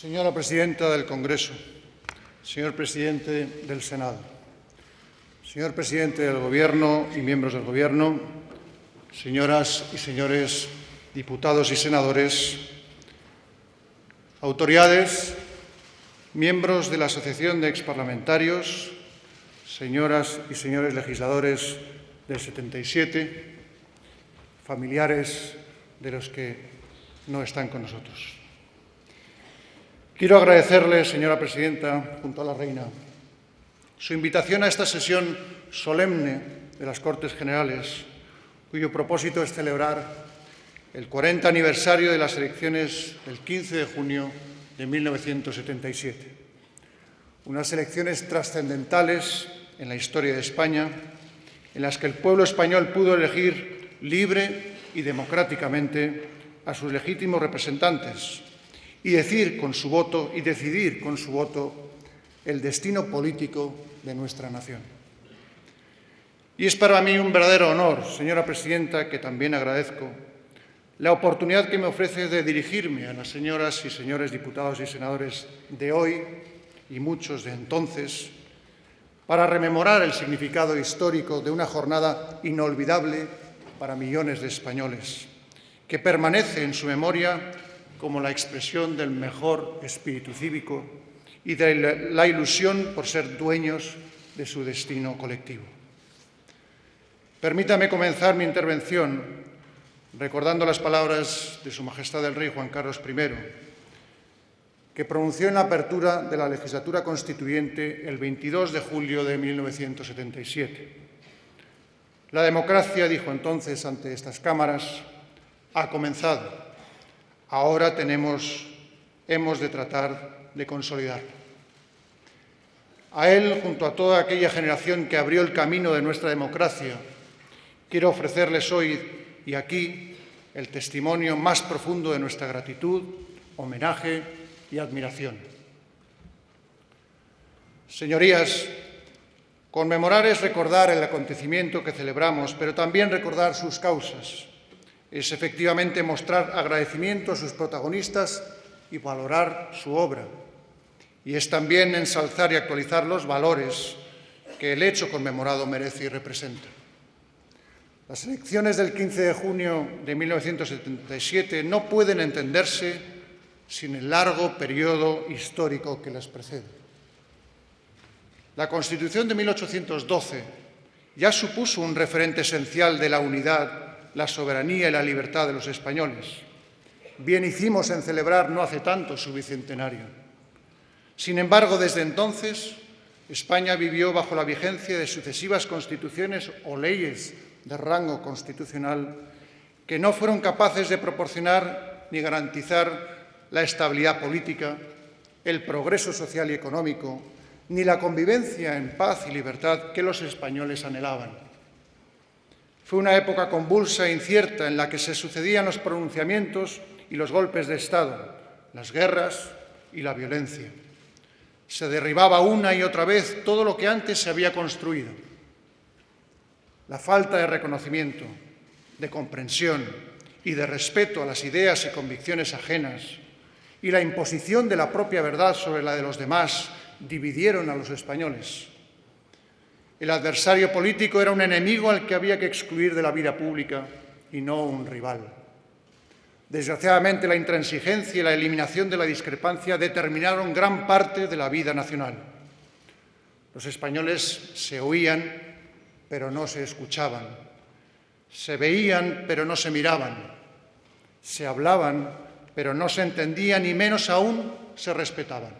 Señora Presidenta del Congreso, señor Presidente del Senado, señor Presidente del Gobierno y miembros del Gobierno, señoras y señores diputados y senadores, autoridades, miembros de la Asociación de Exparlamentarios, señoras y señores legisladores del 77, familiares de los que no están con nosotros. Quiero agradecerle, señora presidenta, junto a la reina, su invitación a esta sesión solemne de las Cortes Generales, cuyo propósito es celebrar el 40 aniversario de las elecciones del 15 de junio de 1977. Unas elecciones trascendentales en la historia de España, en las que el pueblo español pudo elegir libre y democráticamente a sus legítimos representantes y decidir con su voto el destino político de nuestra nación. Y es para mí un verdadero honor, señora presidenta, que también agradezco, la oportunidad que me ofrece de dirigirme a las señoras y señores diputados y senadores de hoy y muchos de entonces para rememorar el significado histórico de una jornada inolvidable para millones de españoles, que permanece en su memoria como la expresión del mejor espíritu cívico y de la ilusión por ser dueños de su destino colectivo. Permítame comenzar mi intervención recordando las palabras de Su Majestad el Rey Juan Carlos I, que pronunció en la apertura de la legislatura constituyente el 22 de julio de 1977. La democracia, dijo entonces ante estas cámaras, ha comenzado. Ahora hemos de tratar de consolidarlo. A él, junto a toda aquella generación que abrió el camino de nuestra democracia, quiero ofrecerles hoy y aquí el testimonio más profundo de nuestra gratitud, homenaje y admiración. Señorías, conmemorar es recordar el acontecimiento que celebramos, pero también recordar sus causas. Es efectivamente mostrar agradecimiento a sus protagonistas y valorar su obra. Y es también ensalzar y actualizar los valores que el hecho conmemorado merece y representa. Las elecciones del 15 de junio de 1977 no pueden entenderse sin el largo periodo histórico que las precede. La Constitución de 1812 ya supuso un referente esencial de la unidad, la soberanía y la libertad de los españoles. Bien hicimos en celebrar no hace tanto su bicentenario. Sin embargo, desde entonces, España vivió bajo la vigencia de sucesivas constituciones o leyes de rango constitucional que no fueron capaces de proporcionar ni garantizar la estabilidad política, el progreso social y económico, ni la convivencia en paz y libertad que los españoles anhelaban. Fue una época convulsa e incierta en la que se sucedían los pronunciamientos y los golpes de Estado, las guerras y la violencia. Se derribaba una y otra vez todo lo que antes se había construido. La falta de reconocimiento, de comprensión y de respeto a las ideas y convicciones ajenas y la imposición de la propia verdad sobre la de los demás dividieron a los españoles. El adversario político era un enemigo al que había que excluir de la vida pública y no un rival. Desgraciadamente, la intransigencia y la eliminación de la discrepancia determinaron gran parte de la vida nacional. Los españoles se oían, pero no se escuchaban. Se veían, pero no se miraban. Se hablaban, pero no se entendían y menos aún se respetaban.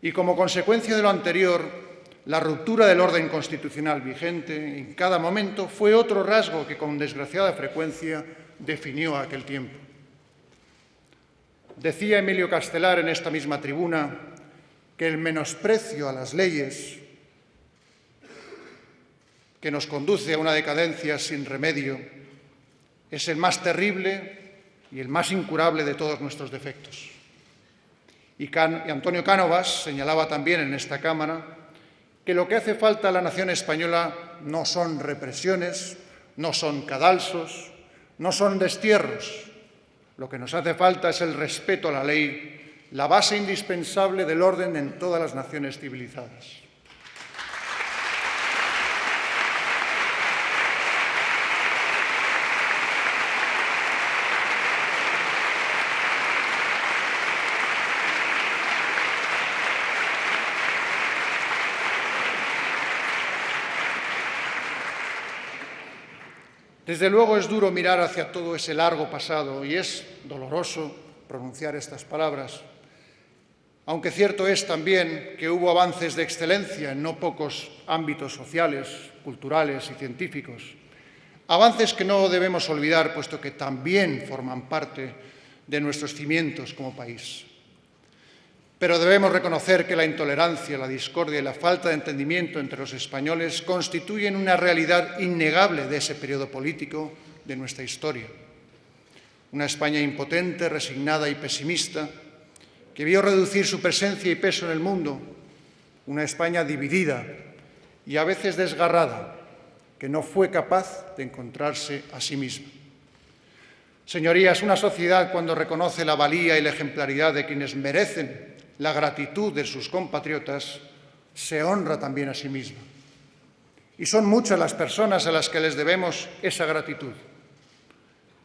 Y como consecuencia de lo anterior, la ruptura del orden constitucional vigente en cada momento fue otro rasgo que con desgraciada frecuencia definió aquel tiempo. Decía Emilio Castelar en esta misma tribuna que el menosprecio a las leyes, que nos conduce a una decadencia sin remedio, es el más terrible y el más incurable de todos nuestros defectos. Y Antonio Cánovas señalaba también en esta Cámara que lo que hace falta a la nación española no son represiones, no son cadalsos, no son destierros. Lo que nos hace falta es el respeto a la ley la base indispensable del orden en todas las naciones civilizadas. Desde luego es duro mirar hacia todo ese largo pasado y es doloroso pronunciar estas palabras, aunque cierto es también que hubo avances de excelencia en no pocos ámbitos sociales, culturales y científicos, avances que no debemos olvidar, puesto que también forman parte de nuestros cimientos como país. Pero debemos reconocer que la intolerancia, la discordia y la falta de entendimiento entre los españoles constituyen una realidad innegable de ese periodo político de nuestra historia. Una España impotente, resignada y pesimista, que vio reducir su presencia y peso en el mundo. Una España dividida y a veces desgarrada, que no fue capaz de encontrarse a sí misma. Señorías, una sociedad cuando reconoce la valía y la ejemplaridad de quienes merecen la gratitud de sus compatriotas, se honra también a sí misma. Y son muchas las personas a las que les debemos esa gratitud.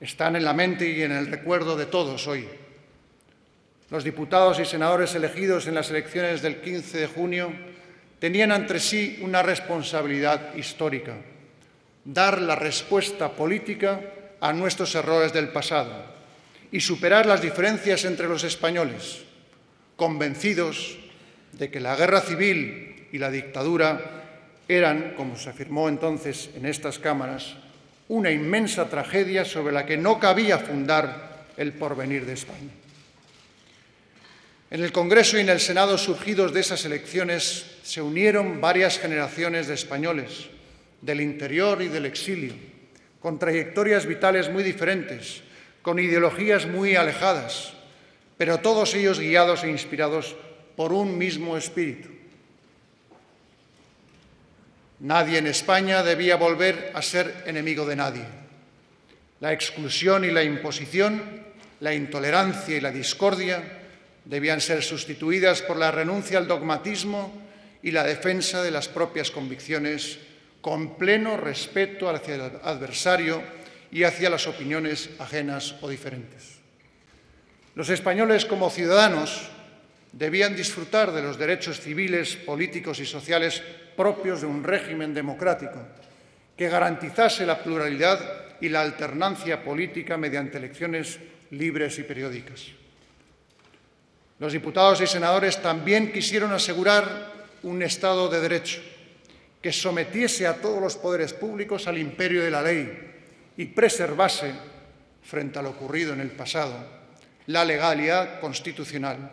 Están en la mente y en el recuerdo de todos hoy. Los diputados y senadores elegidos en las elecciones del 15 de junio tenían ante sí una responsabilidad histórica: dar la respuesta política a nuestros errores del pasado y superar las diferencias entre los españoles, convencidos de que la guerra civil y la dictadura eran, como se afirmó entonces en estas cámaras, una inmensa tragedia sobre la que no cabía fundar el porvenir de España. En el Congreso y en el Senado surgidos de esas elecciones se unieron varias generaciones de españoles, del interior y del exilio, con trayectorias vitales muy diferentes, con ideologías muy alejadas, pero todos ellos guiados e inspirados por un mismo espíritu. Nadie en España debía volver a ser enemigo de nadie. La exclusión y la imposición, la intolerancia y la discordia debían ser sustituidas por la renuncia al dogmatismo y la defensa de las propias convicciones, con pleno respeto hacia el adversario y hacia las opiniones ajenas o diferentes. Los españoles, como ciudadanos, debían disfrutar de los derechos civiles, políticos y sociales propios de un régimen democrático que garantizase la pluralidad y la alternancia política mediante elecciones libres y periódicas. Los diputados y senadores también quisieron asegurar un Estado de Derecho que sometiese a todos los poderes públicos al imperio de la ley y preservase, frente a lo ocurrido en el pasado, la legalidad constitucional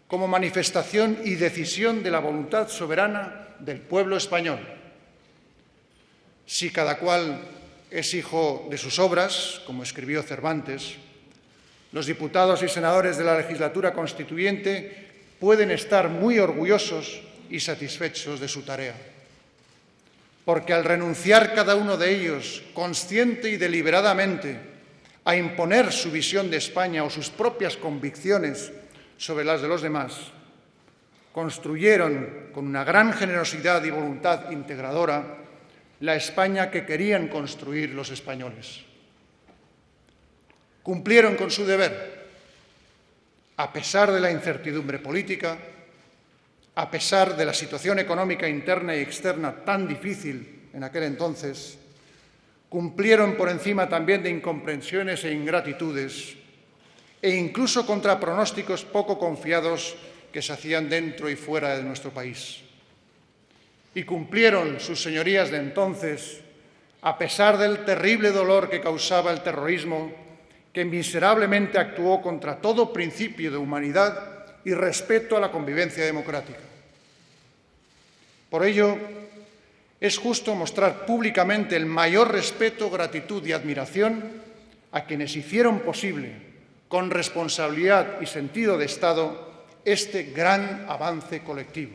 como manifestación y decisión de la voluntad soberana del pueblo español. Si cada cual es hijo de sus obras, como escribió Cervantes, los diputados y senadores de la legislatura constituyente pueden estar muy orgullosos y satisfechos de su tarea, porque al renunciar cada uno de ellos, consciente y deliberadamente, a imponer su visión de España o sus propias convicciones sobre las de los demás, construyeron con una gran generosidad y voluntad integradora la España que querían construir los españoles. Cumplieron con su deber, a pesar de la incertidumbre política, a pesar de la situación económica interna y externa tan difícil en aquel entonces. Cumplieron por encima también de incomprensiones e ingratitudes, e incluso contra pronósticos poco confiados que se hacían dentro y fuera de nuestro país. Y cumplieron sus señorías de entonces, a pesar del terrible dolor que causaba el terrorismo, que miserablemente actuó contra todo principio de humanidad y respeto a la convivencia democrática. Por ello, es justo mostrar públicamente el mayor respeto, gratitud y admiración a quienes hicieron posible, con responsabilidad y sentido de Estado, este gran avance colectivo.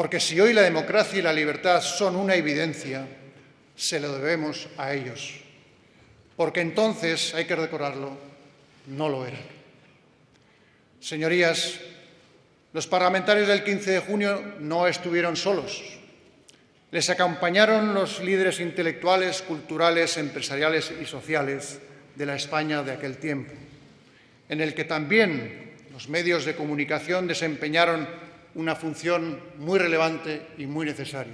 porque si hoy la democracia y la libertad son una evidencia, se lo debemos a ellos, porque entonces, hay que recordarlo, no lo eran. Señorías, los parlamentarios del 15 de junio no estuvieron solos. Les acompañaron los líderes intelectuales, culturales, empresariales y sociales de la España de aquel tiempo, en el que también los medios de comunicación desempeñaron una función muy relevante y muy necesaria.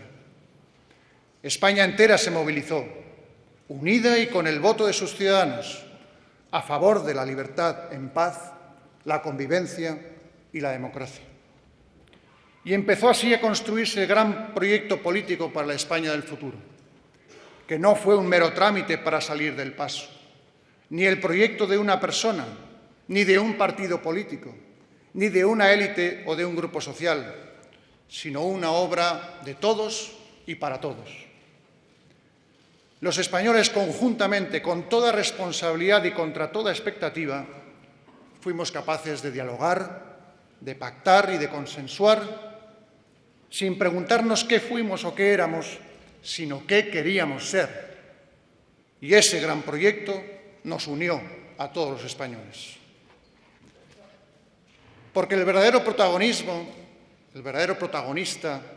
España entera se movilizó, unida y con el voto de sus ciudadanos, a favor de la libertad en paz, la convivencia y la democracia. Y empezó así a construirse el gran proyecto político para la España del futuro, que no fue un mero trámite para salir del paso, ni el proyecto de una persona, ni de un partido político, ni de una élite o de un grupo social, sino una obra de todos y para todos. Los españoles conjuntamente, con toda responsabilidad y contra toda expectativa, fuimos capaces de dialogar, de pactar y de consensuar, sin preguntarnos qué fuimos o qué éramos, sino qué queríamos ser. Y ese gran proyecto nos unió a todos los españoles. Porque el verdadero protagonista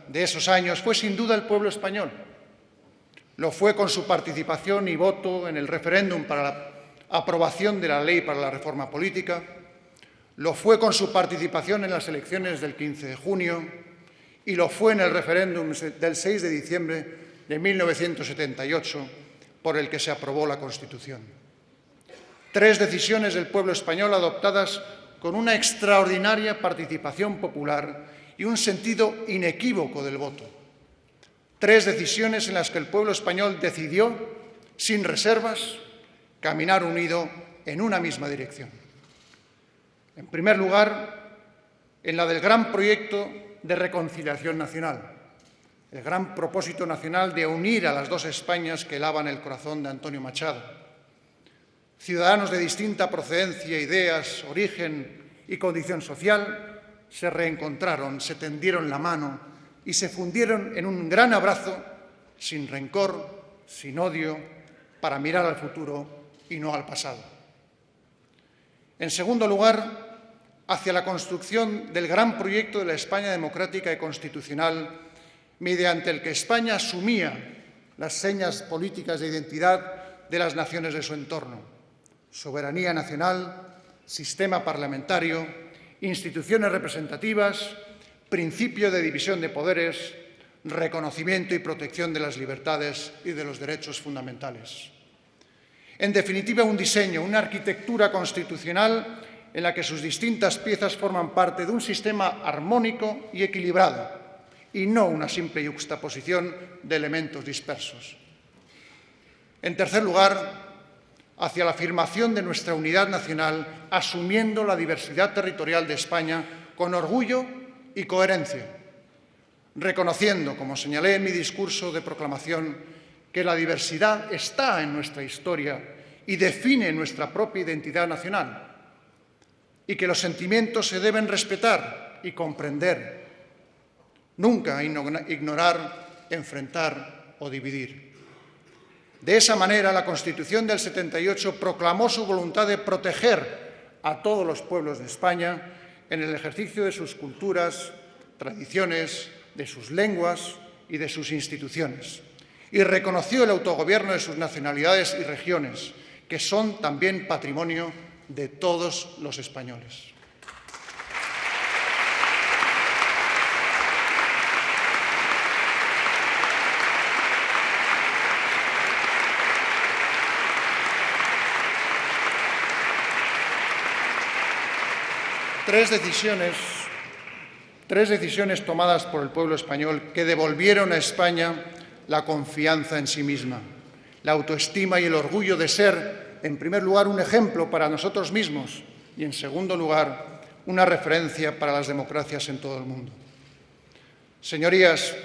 de esos años fue sin duda el pueblo español. Lo fue con su participación y voto en el referéndum para la aprobación de la Ley para la Reforma Política, lo fue con su participación en las elecciones del 15 de junio y lo fue en el referéndum del 6 de diciembre de 1978, por el que se aprobó la Constitución. 3 decisiones del pueblo español adoptadas con una extraordinaria participación popular y un sentido inequívoco del voto. 3 decisiones en las que el pueblo español decidió, sin reservas, caminar unido en una misma dirección. En primer lugar, en la del gran proyecto de reconciliación nacional, el gran propósito nacional de unir a las dos Españas que helaban el corazón de Antonio Machado. Ciudadanos de distinta procedencia, ideas, origen y condición social se reencontraron, se tendieron la mano y se fundieron en un gran abrazo, sin rencor, sin odio, para mirar al futuro y no al pasado. En segundo lugar, hacia la construcción del gran proyecto de la España democrática y constitucional, mediante el que España asumía las señas políticas de identidad de las naciones de su entorno: soberanía nacional, sistema parlamentario, instituciones representativas, principio de división de poderes, reconocimiento y protección de las libertades y de los derechos fundamentales. En definitiva, un diseño, una arquitectura constitucional en la que sus distintas piezas forman parte de un sistema armónico y equilibrado, y no una simple yuxtaposición de elementos dispersos. En tercer lugar, hacia la afirmación de nuestra unidad nacional, asumiendo la diversidad territorial de España con orgullo y coherencia, reconociendo, como señalé en mi discurso de proclamación, que la diversidad está en nuestra historia y define nuestra propia identidad nacional, y que los sentimientos se deben respetar y comprender, nunca ignorar, enfrentar o dividir. De esa manera, la Constitución del 78 proclamó su voluntad de proteger a todos los pueblos de España en el ejercicio de sus culturas, tradiciones, de sus lenguas y de sus instituciones, y reconoció el autogobierno de sus nacionalidades y regiones, que son también patrimonio de todos los españoles. Tres decisiones tomadas por el pueblo español que devolvieron a España la confianza en sí misma, la autoestima y el orgullo de ser, en primer lugar, un ejemplo para nosotros mismos y, en segundo lugar, una referencia para las democracias en todo el mundo. Señorías,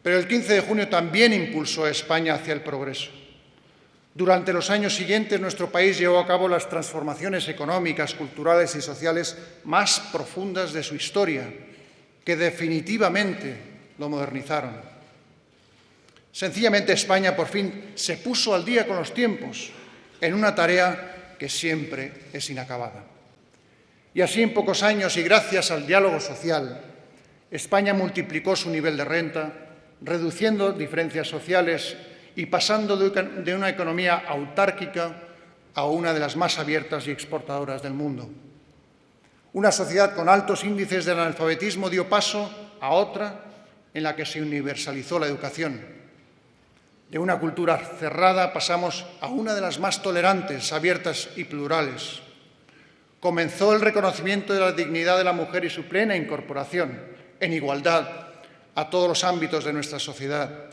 pero el 15 de junio también impulsó a España hacia el progreso. Durante los años siguientes, nuestro país llevó a cabo las transformaciones económicas, culturales y sociales más profundas de su historia, que definitivamente lo modernizaron. Sencillamente España por fin se puso al día con los tiempos en una tarea que siempre es inacabada. Y así en pocos años y gracias al diálogo social, España multiplicó su nivel de renta, reduciendo diferencias sociales y pasando de una economía autárquica a una de las más abiertas y exportadoras del mundo. Una sociedad con altos índices de analfabetismo dio paso a otra en la que se universalizó la educación. De una cultura cerrada pasamos a una de las más tolerantes, abiertas y plurales. Comenzó el reconocimiento de la dignidad de la mujer y su plena incorporación, en igualdad, a todos los ámbitos de nuestra sociedad.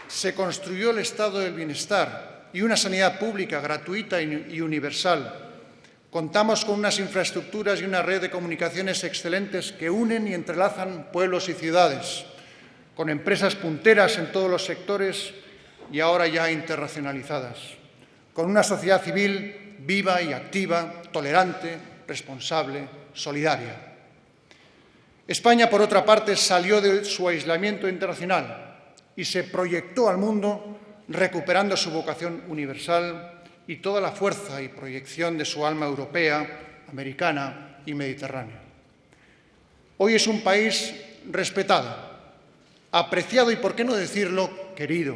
Se construyó el estado del bienestar y una sanidad pública gratuita y universal. Contamos con unas infraestructuras y una red de comunicaciones excelentes que unen y entrelazan pueblos y ciudades, con empresas punteras en todos los sectores y ahora ya internacionalizadas, con una sociedad civil viva y activa, tolerante, responsable, solidaria. España, por otra parte, salió de su aislamiento internacional y se proyectó al mundo recuperando su vocación universal y toda la fuerza y proyección de su alma europea, americana y mediterránea. Hoy es un país respetado, apreciado y, por qué no decirlo, querido,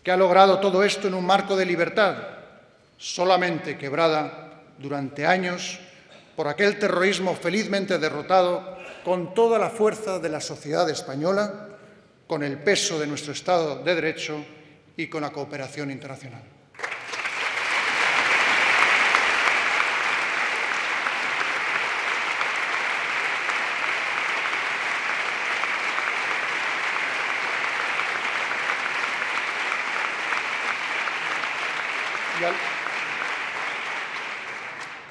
que ha logrado todo esto en un marco de libertad, solamente quebrada durante años por aquel terrorismo felizmente derrotado con toda la fuerza de la sociedad española, con el peso de nuestro Estado de Derecho y con la cooperación internacional.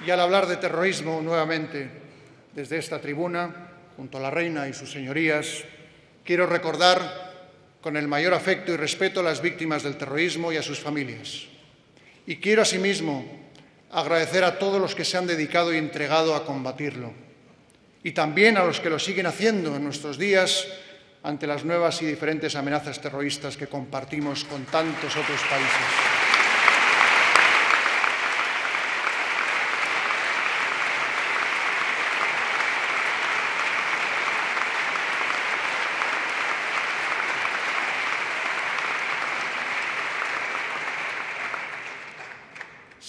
Y al hablar de terrorismo, nuevamente, desde esta tribuna, junto a la Reina y sus señorías, quiero recordar con el mayor afecto y respeto a las víctimas del terrorismo y a sus familias. Y quiero, asimismo, agradecer a todos los que se han dedicado y entregado a combatirlo, y también a los que lo siguen haciendo en nuestros días ante las nuevas y diferentes amenazas terroristas que compartimos con tantos otros países.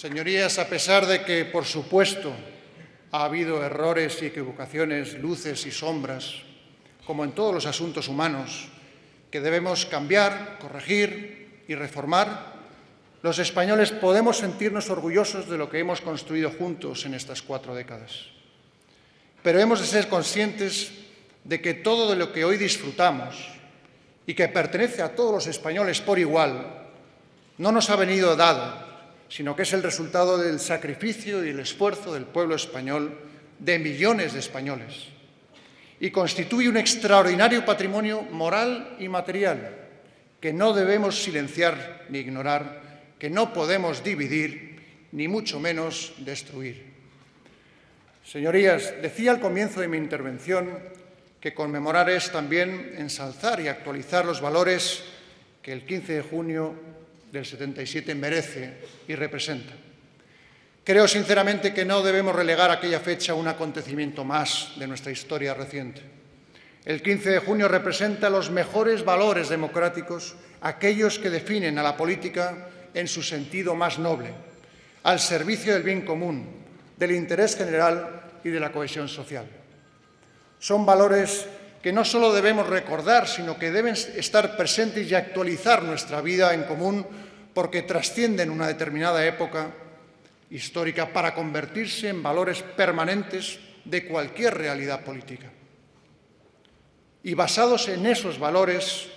Señorías, a pesar de que, por supuesto, ha habido errores y equivocaciones, luces y sombras, como en todos los asuntos humanos, que debemos cambiar, corregir y reformar, los españoles podemos sentirnos orgullosos de lo que hemos construido juntos en estas 4 décadas. Pero hemos de ser conscientes de que todo de lo que hoy disfrutamos y que pertenece a todos los españoles por igual, no nos ha venido dado, sino que es el resultado del sacrificio y el esfuerzo del pueblo español, de millones de españoles, y constituye un extraordinario patrimonio moral y material que no debemos silenciar ni ignorar, que no podemos dividir, ni mucho menos destruir. Señorías, decía al comienzo de mi intervención que conmemorar es también ensalzar y actualizar los valores que el 15 de junio del 77 merece y representa. Creo sinceramente que no debemos relegar aquella fecha a un acontecimiento más de nuestra historia reciente. El 15 de junio representa los mejores valores democráticos, aquellos que definen a la política en su sentido más noble, al servicio del bien común, del interés general y de la cohesión social. Son valores que no solo debemos recordar, sino que deben estar presentes y actualizar nuestra vida en común porque trascienden una determinada época histórica para convertirse en valores permanentes de cualquier realidad política. Y basados en esos valores,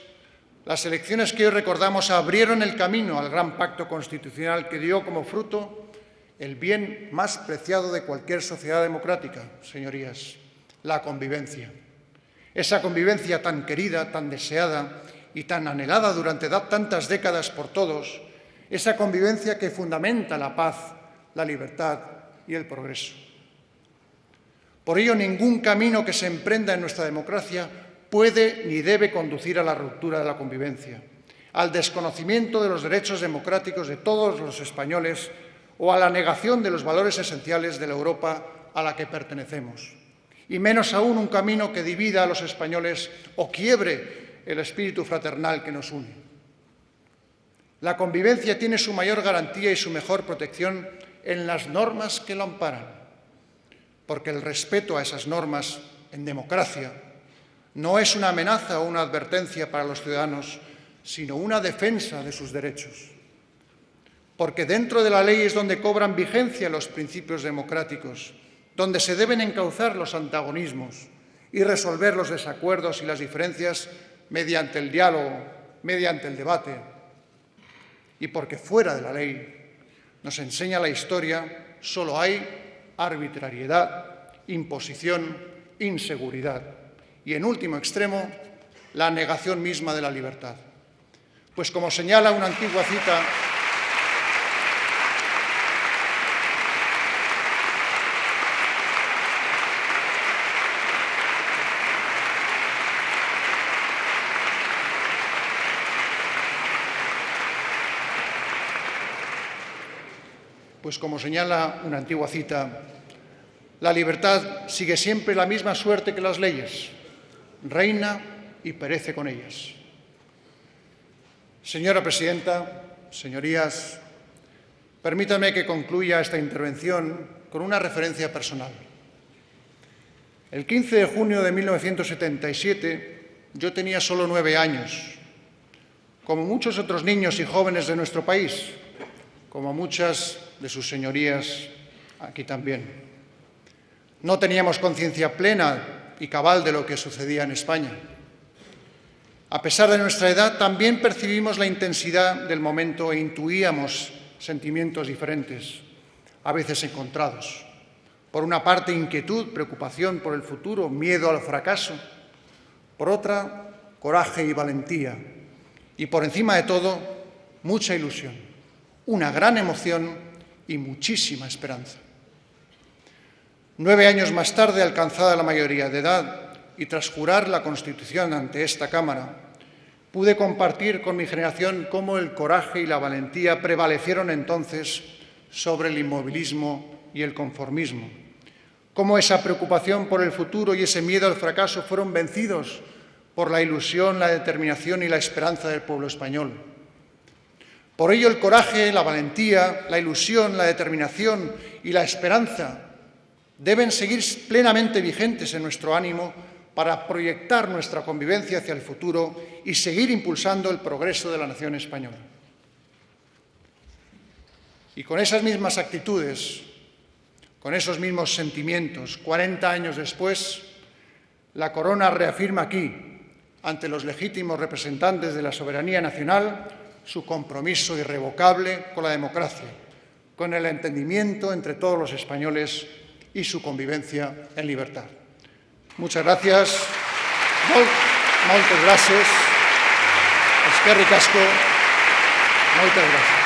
las elecciones que hoy recordamos abrieron el camino al gran pacto constitucional que dio como fruto el bien más preciado de cualquier sociedad democrática, señorías, la convivencia. Esa convivencia tan querida, tan deseada y tan anhelada durante tantas décadas por todos, esa convivencia que fundamenta la paz, la libertad y el progreso. Por ello, ningún camino que se emprenda en nuestra democracia puede ni debe conducir a la ruptura de la convivencia, al desconocimiento de los derechos democráticos de todos los españoles o a la negación de los valores esenciales de la Europa a la que pertenecemos. Y menos aún un camino que divida a los españoles o quiebre el espíritu fraternal que nos une. La convivencia tiene su mayor garantía y su mejor protección en las normas que lo amparan, porque el respeto a esas normas en democracia no es una amenaza o una advertencia para los ciudadanos, sino una defensa de sus derechos. Porque dentro de la ley es donde cobran vigencia los principios democráticos, donde se deben encauzar los antagonismos y resolver los desacuerdos y las diferencias mediante el diálogo, mediante el debate. Y porque fuera de la ley, nos enseña la historia, solo hay arbitrariedad, imposición, inseguridad y, en último extremo, la negación misma de la libertad. Pues como señala una antigua cita, la libertad sigue siempre la misma suerte que las leyes, reina y perece con ellas. Señora presidenta, señorías, permítanme que concluya esta intervención con una referencia personal. El 15 de junio de 1977 yo tenía solo 9 años, como muchos otros niños y jóvenes de nuestro país, como muchas de sus señorías aquí también. No teníamos conciencia plena y cabal de lo que sucedía en España. A pesar de nuestra edad, también percibimos la intensidad del momento e intuíamos sentimientos diferentes, a veces encontrados. Por una parte, inquietud, preocupación por el futuro, miedo al fracaso. Por otra, coraje y valentía. Y por encima de todo, mucha ilusión, una gran emoción y muchísima esperanza. 9 años más tarde, alcanzada la mayoría de edad y tras jurar la Constitución ante esta Cámara, pude compartir con mi generación cómo el coraje y la valentía prevalecieron entonces sobre el inmovilismo y el conformismo, cómo esa preocupación por el futuro y ese miedo al fracaso fueron vencidos por la ilusión, la determinación y la esperanza del pueblo español. Por ello, el coraje, la valentía, la ilusión, la determinación y la esperanza deben seguir plenamente vigentes en nuestro ánimo para proyectar nuestra convivencia hacia el futuro y seguir impulsando el progreso de la nación española. Y con esas mismas actitudes, con esos mismos sentimientos, 40 años después, la Corona reafirma aquí, ante los legítimos representantes de la soberanía nacional, su compromiso irrevocable con la democracia, con el entendimiento entre todos los españoles y su convivencia en libertad. Muchas gracias. Moltes gràcies. Eskerrik asko. Moltes gràcies.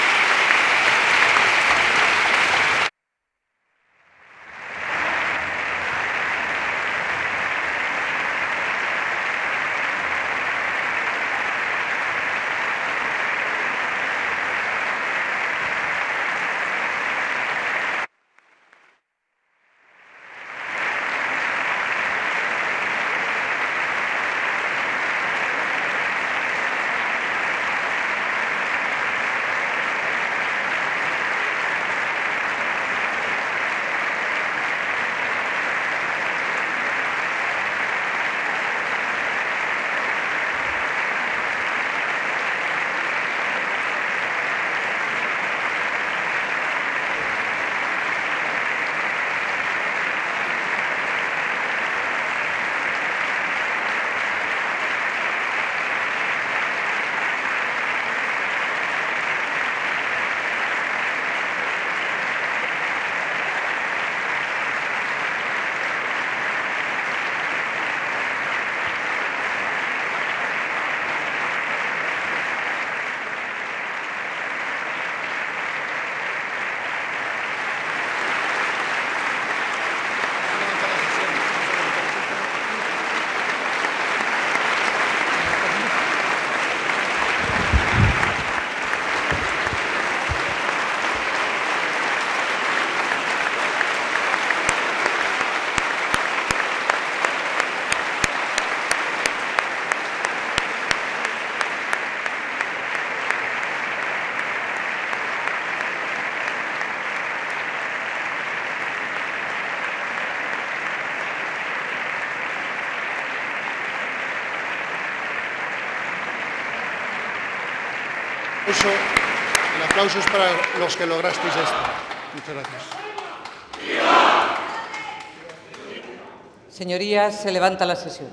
El aplauso es para los que lograsteis esto. Muchas gracias. Señorías, se levanta la sesión.